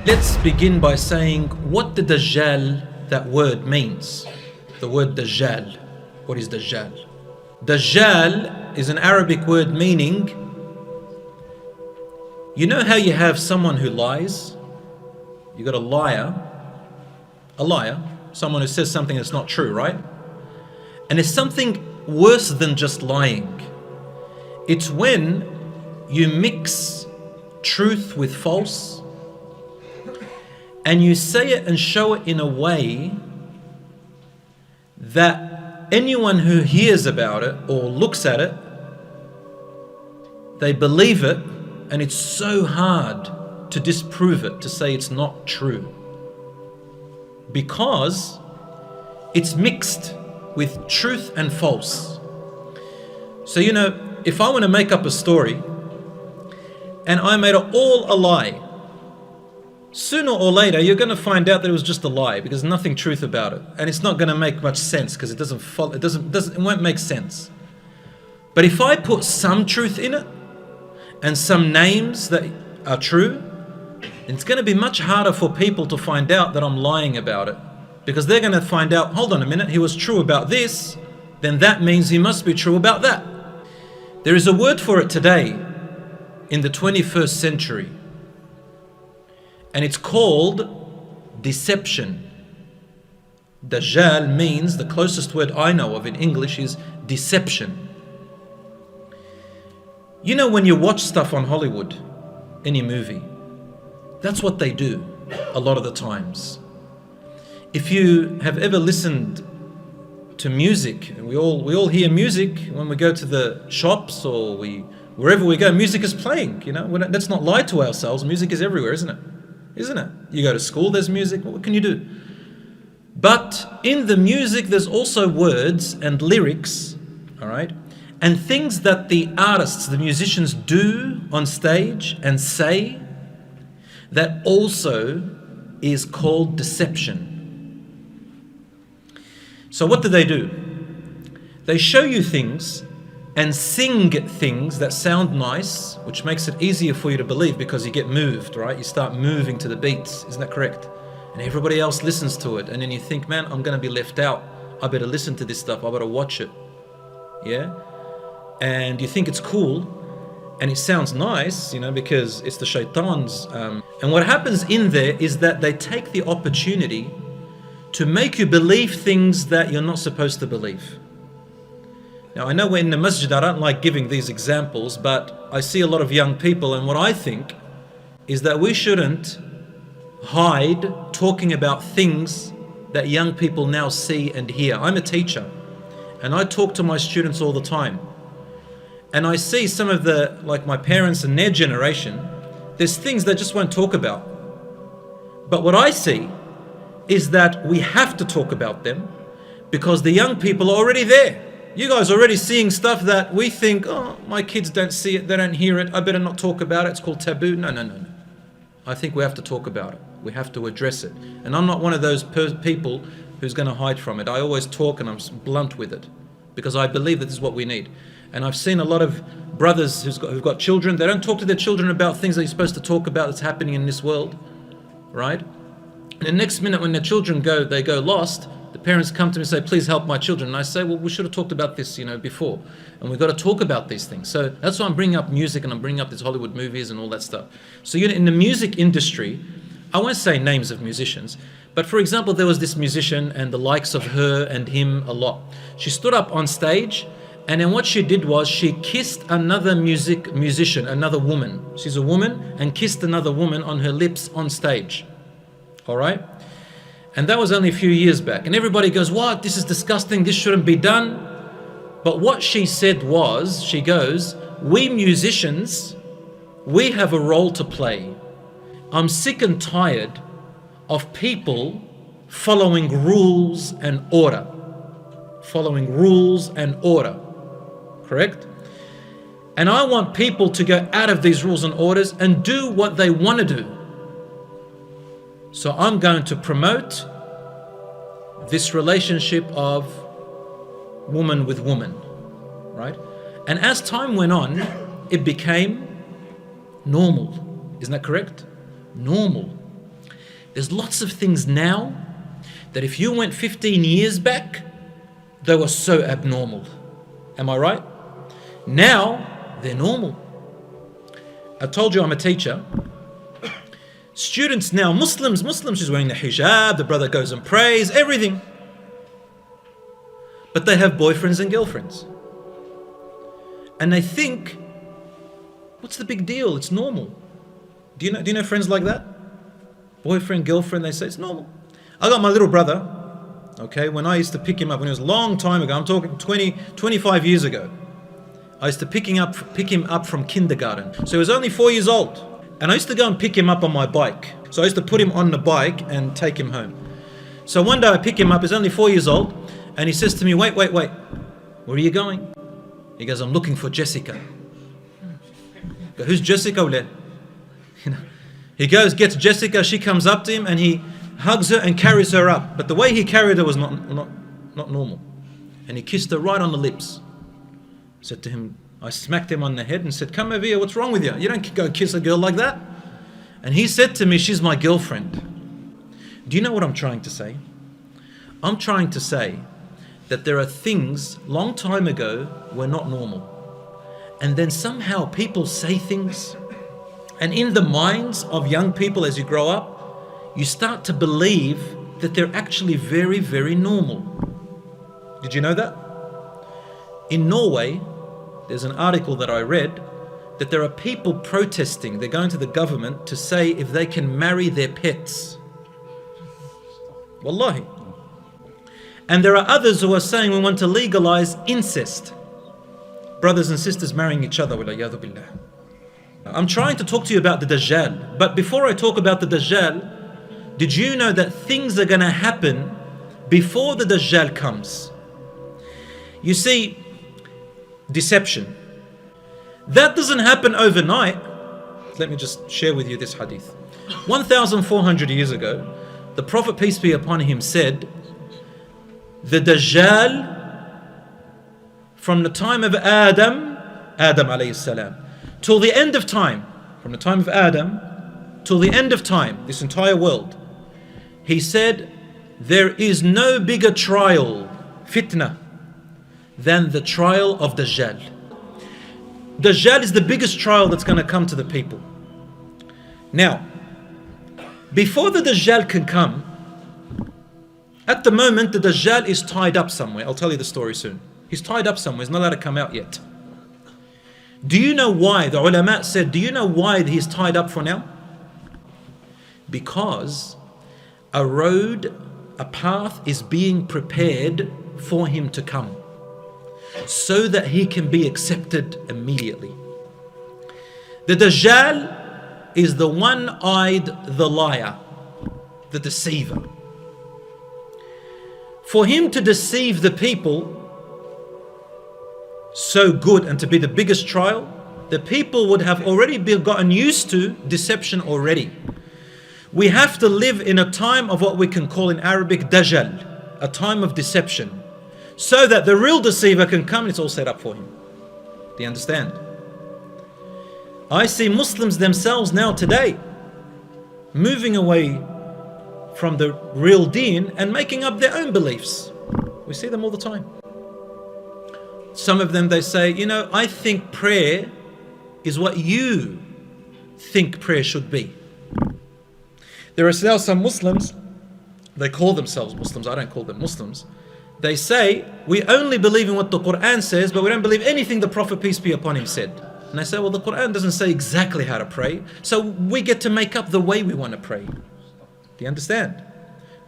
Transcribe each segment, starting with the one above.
Let's begin by saying what the Dajjal, that word, means. The word Dajjal. What is Dajjal? Dajjal is an Arabic word meaning, you know how you have someone who lies? You got a liar, someone who says something that's not true, right? And it's something worse than just lying. It's when you mix truth with false, and you say it and show it in a way that anyone who hears about it or looks at it, they believe it, and it's so hard to disprove it, to say it's not true, because it's mixed with truth and false. So, you know, if I want to make up a story and I made it all a lie, sooner or later you're going to find out that it was just a lie, because there's nothing truth about it, and it's not going to make much sense because it won't make sense. But if I put some truth in it and some names that are true, it's going to be much harder for people to find out that I'm lying about it, because they're going to find out, hold on a minute, he was true about this, then that means he must be true about that. There is a word for it today in the 21st century, and it's called deception. Dajjal means, the closest word I know of in English is deception. You know, when you watch stuff on Hollywood, any movie, that's what they do a lot of the times. If you have ever listened to music, and we all hear music when we go to the shops or wherever we go, music is playing, you know. Let's not lie to ourselves, music is everywhere, isn't it? Isn't it? You go to school, there's music, what can you do? But in the music there's also words and lyrics, all right? And things that the artists, the musicians do on stage and say, that also is called deception. So what do? They show you things and sing things that sound nice, which makes it easier for you to believe because you get moved, right? You start moving to the beats, isn't that correct? And everybody else listens to it, and then you think, man, I'm going to be left out. I better listen to this stuff, I better watch it, yeah? And you think it's cool, and it sounds nice, you know, because it's the shaitan's. And what happens in there is that they take the opportunity to make you believe things that you're not supposed to believe. Now, I know we're in the masjid, I don't like giving these examples, but I see a lot of young people, and what I think is that we shouldn't hide talking about things that young people now see and hear. I'm a teacher, and I talk to my students all the time. And I see some of like my parents and their generation, there's things they just won't talk about. But what I see is that we have to talk about them, because the young people are already there. You guys are already seeing stuff that we think, oh, my kids don't see it, they don't hear it, I better not talk about it, it's called taboo. No. I think we have to talk about it. We have to address it. And I'm not one of those people who's going to hide from it. I always talk, and I'm blunt with it, because I believe that this is what we need. And I've seen a lot of brothers who've got children, they don't talk to their children about things that you're supposed to talk about that's happening in this world, right? And the next minute when their children go lost, the parents come to me and say, please help my children. And I say, well, we should have talked about this, before. And we've got to talk about these things. So that's why I'm bringing up music, and I'm bringing up these Hollywood movies and all that stuff. So in the music industry, I won't say names of musicians, but for example, there was this musician, and the likes of her and him a lot. She stood up on stage, and then what she did was she kissed another musician, another woman. She's a woman, and kissed another woman on her lips on stage. All right? And that was only a few years back. And everybody goes, what? This is disgusting. This shouldn't be done. But what she said was, she goes, we musicians, we have a role to play. I'm sick and tired of people following rules and order. Following rules and order. Correct? And I want people to go out of these rules and orders and do what they want to do. So I'm going to promote this relationship of woman with woman, right? And as time went on, it became normal. Isn't that correct? Normal. There's lots of things now that if you went 15 years back, they were so abnormal. Am I right? Now, they're normal. I told you I'm a teacher. Students now, Muslims, she's wearing the hijab, the brother goes and prays, everything. But they have boyfriends and girlfriends. And they think, what's the big deal? It's normal. Do you know friends like that? Boyfriend, girlfriend, they say it's normal. I got my little brother, okay, when I used to pick him up, when it was a long time ago, I'm talking 25 years ago. I used to pick him up from kindergarten. So he was only 4 years old. And I used to go and pick him up on my bike. So I used to put him on the bike and take him home. So one day I pick him up, he's only 4 years old, and he says to me, wait. Where are you going? He goes, I'm looking for Jessica. I go, who's Jessica? He goes, gets Jessica, she comes up to him and he hugs her and carries her up. But the way he carried her was not normal. And he kissed her right on the lips. Said to him, I smacked him on the head and said, come over here, what's wrong with you? You don't go kiss a girl like that. And he said to me, she's my girlfriend. Do you know what I'm trying to say? I'm trying to say that there are things long time ago were not normal. And then somehow people say things, and in the minds of young people as you grow up, you start to believe that they're actually very, very normal. Did you know that? In Norway, there's an article that I read that there are people protesting. They're going to the government to say if they can marry their pets. Wallahi. And there are others who are saying we want to legalize incest. Brothers and sisters marrying each other. I'm trying to talk to you about the Dajjal. But before I talk about the Dajjal, did you know that things are going to happen before the Dajjal comes? You see, deception. That doesn't happen overnight. Let me just share with you this hadith. 1,400 years ago, the Prophet, peace be upon him, said, the Dajjal, from the time of Adam alayhi salam, till the end of time, from the time of Adam till the end of time, this entire world, he said, there is no bigger trial, fitna, than the trial of Dajjal. Dajjal is the biggest trial that's going to come to the people. Now, before the Dajjal can come, at the moment the Dajjal is tied up somewhere. I'll tell you the story soon. He's tied up somewhere, he's not allowed to come out yet. Do you know why? The ulama said, do you know why he's tied up for now? Because a road, a path is being prepared for him to come, so that he can be accepted immediately. The Dajjal is the one-eyed, the liar, the deceiver. For him to deceive the people so good and to be the biggest trial, the people would have already gotten used to deception already. We have to live in a time of what we can call in Arabic Dajjal, a time of deception, so that the real deceiver can come and it's all set up for him. Do you understand? I see Muslims themselves now today moving away from the real deen and making up their own beliefs. We see them all the time. Some of them, they say, I think prayer is what you think prayer should be. There are now some Muslims, they call themselves Muslims, I don't call them Muslims. They say, we only believe in what the Quran says, but we don't believe anything the Prophet, peace be upon him, said. And I say, well, the Quran doesn't say exactly how to pray, so we get to make up the way we want to pray. Do you understand?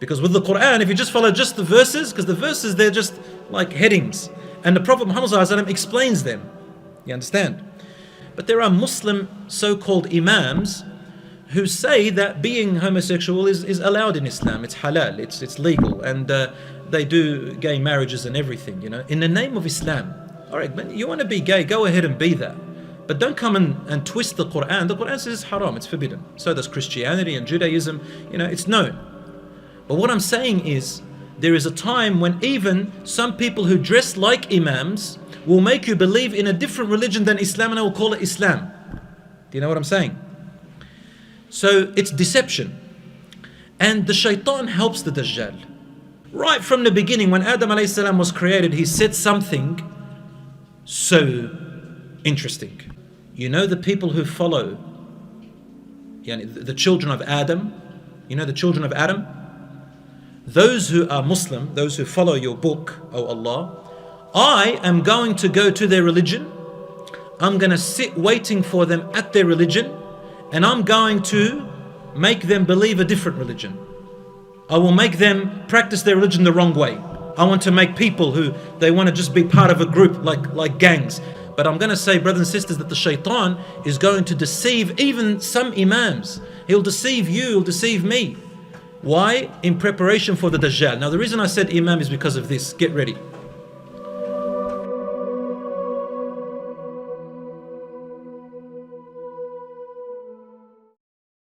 Because with the Quran, if you just follow just the verses, because the verses, they're just like headings, and the Prophet Muhammad ﷺ explains them. You understand? But there are Muslim so-called imams who say that being homosexual is allowed in Islam. It's halal, it's legal, and they do gay marriages and everything, in the name of Islam. All right, but you want to be gay, go ahead and be that. But don't come and twist the Quran. The Quran says it's haram, it's forbidden. So does Christianity and Judaism, it's known. But what I'm saying is, there is a time when even some people who dress like imams will make you believe in a different religion than Islam, and I will call it Islam. Do you know what I'm saying? So it's deception. And the shaitan helps the Dajjal. Right from the beginning, when Adam alayhi salam was created, he said something so interesting. You know the people who follow, the children of Adam, you know the children of Adam? Those who are Muslim, those who follow your book, O Allah, I am going to go to their religion. I'm going to sit waiting for them at their religion, and I'm going to make them believe a different religion. I will make them practice their religion the wrong way. I want to make people who they want to just be part of a group like gangs. But I'm going to say, brothers and sisters, that the shaitan is going to deceive even some imams. He'll deceive you, he'll deceive me. Why? In preparation for the Dajjal. Now the reason I said imam is because of this. Get ready.